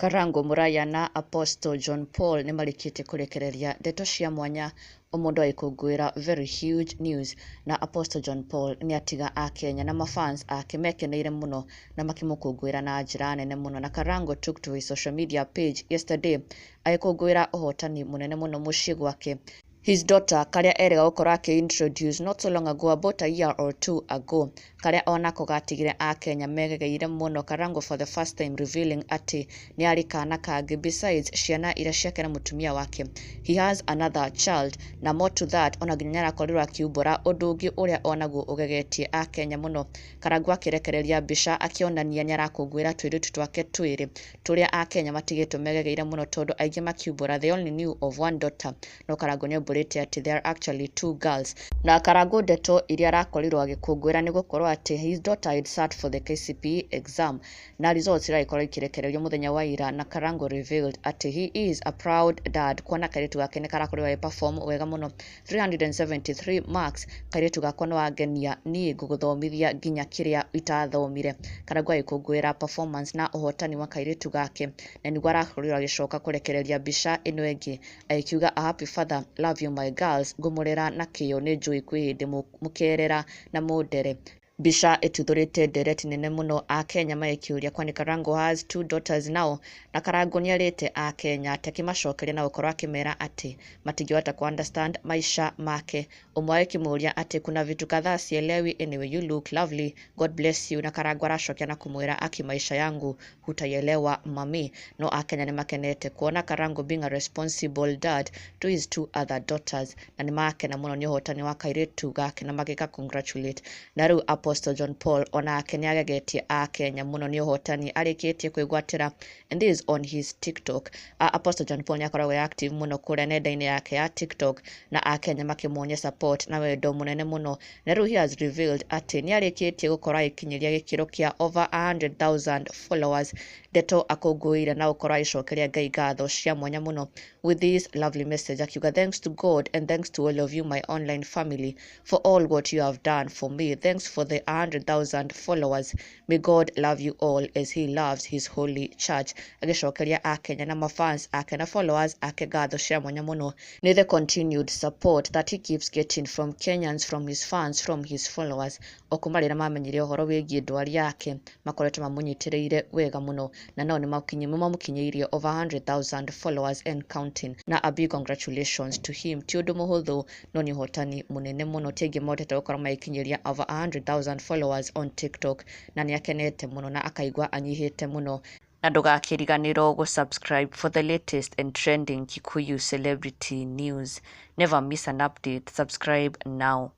Karangu Muraya na Apostle John Paul ni marikite kurekereria ndeto cia mwanya omundu aikungwira very huge news na Apostle John Paul ni atiga a Kenya na mafans ake mekeneire muno na makimukungwira na njira nene muno. Na Karangu took to his social media page yesterday aikungwira uhotani munene muno mucii gwake. His daughter, karia erega gukora introduce not so long ago, about a year or two ago, karia onako gatigire a Kenya megegeire muno. Karangu for the first time revealing ati ni ari kana kage besides ciana ira ciake na mutumia wake. He has another child, na more to that ona ginyara korirwa akiumbura undu ungi uria onaguo ugegetie a Kenya muno. Karangu akirekereria mbica akionania ni arakungwira twiritu twake twiri turia a Kenya matigitwo megegeire muno tondu aingi makiumbura they only knew of one daughter. No Karangu ni ati there are actually two girls. Na Karangu ndeto iria arakorirwo agikungwira ni gukorwo ati his daughter had sat for the KCPE exam na results irakorwo ikirekererio muthenya wa ira. Na Karangu revealed ati he is a proud dad kuona kairetu gake ni karakorirwo perform wega muno 373 marks. Kairetu gakwa no agenia ni nguguthomithia nginya kiria itathomire. Karangu agikungwira performance na uhotani wa kairetu gake na niguo arakorirwo agicoka kurekereria mbica ino engi akiuga a happy father, love you my girls, ngumurera na kiyo ni njui kwihindi mukerera na mundere. Mbica ituthurite ndereti nene muno a Kenya maekiuria kwani Karangu has two daughters now. Na Karangu ni arite a Kenya atakimacokeria na gukorwo akimera ati matingihota ku understand maisha make. Umwe akimuria ati kuna vitu kadhaa sielewi, anyway you look lovely, God bless you. Na Karangu aracokia na kumwira aki maisha yangu hutaielewa mami. No a Kenya ni makenete kuona Karangu being a responsible dad to his two other daughters na ni makena muno ni uhotani wa kairetu gake na magika congratulate. Na riu Apostle John Paul ona Kenya agegetie a Kenya muno ni uhotani arikitie kwigwatira, and this is on his TikTok. Apostle John Paul ni akoragwo active muno kuria nenda-ini yake ya TikTok na a Kenya makimuonia support na wendo munene muno. Na riu he has revealed ati ni arikitie gukora ikinyiria gikiro kia over 100,000 followers. Ndeto akungwira na gukora icokeria Ngai ngatho cia mwanya muno with this lovely message akiuga thanks to God and thanks to all of you my online family for all what you have done for me. Thanks for the 100,000 followers. May God love you all as he loves his holy church. Agicokeria a Kenya na mafans ake na followers ake ngatho cia mwanya muno ni the continued support that he keeps getting from Kenyans, from his fans, from his followers. Okumarira mamenyire uhoro wigie ndwari yake makoretwo mamunyitireire wega muno na nao ni mamukinyiirie over 100,000 followers and counting. Na a big congratulations to him. Ti undu muhuthu no ni hotani munene muno tienge motete gukora maikinyiria over 100,000 followers on TikTok na ni akenete muno na akaigwa anyihite muno. Na ndugakiriganirwo gusubscribe for the latest and trending Kikuyu celebrity news. Never miss an update. Subscribe now.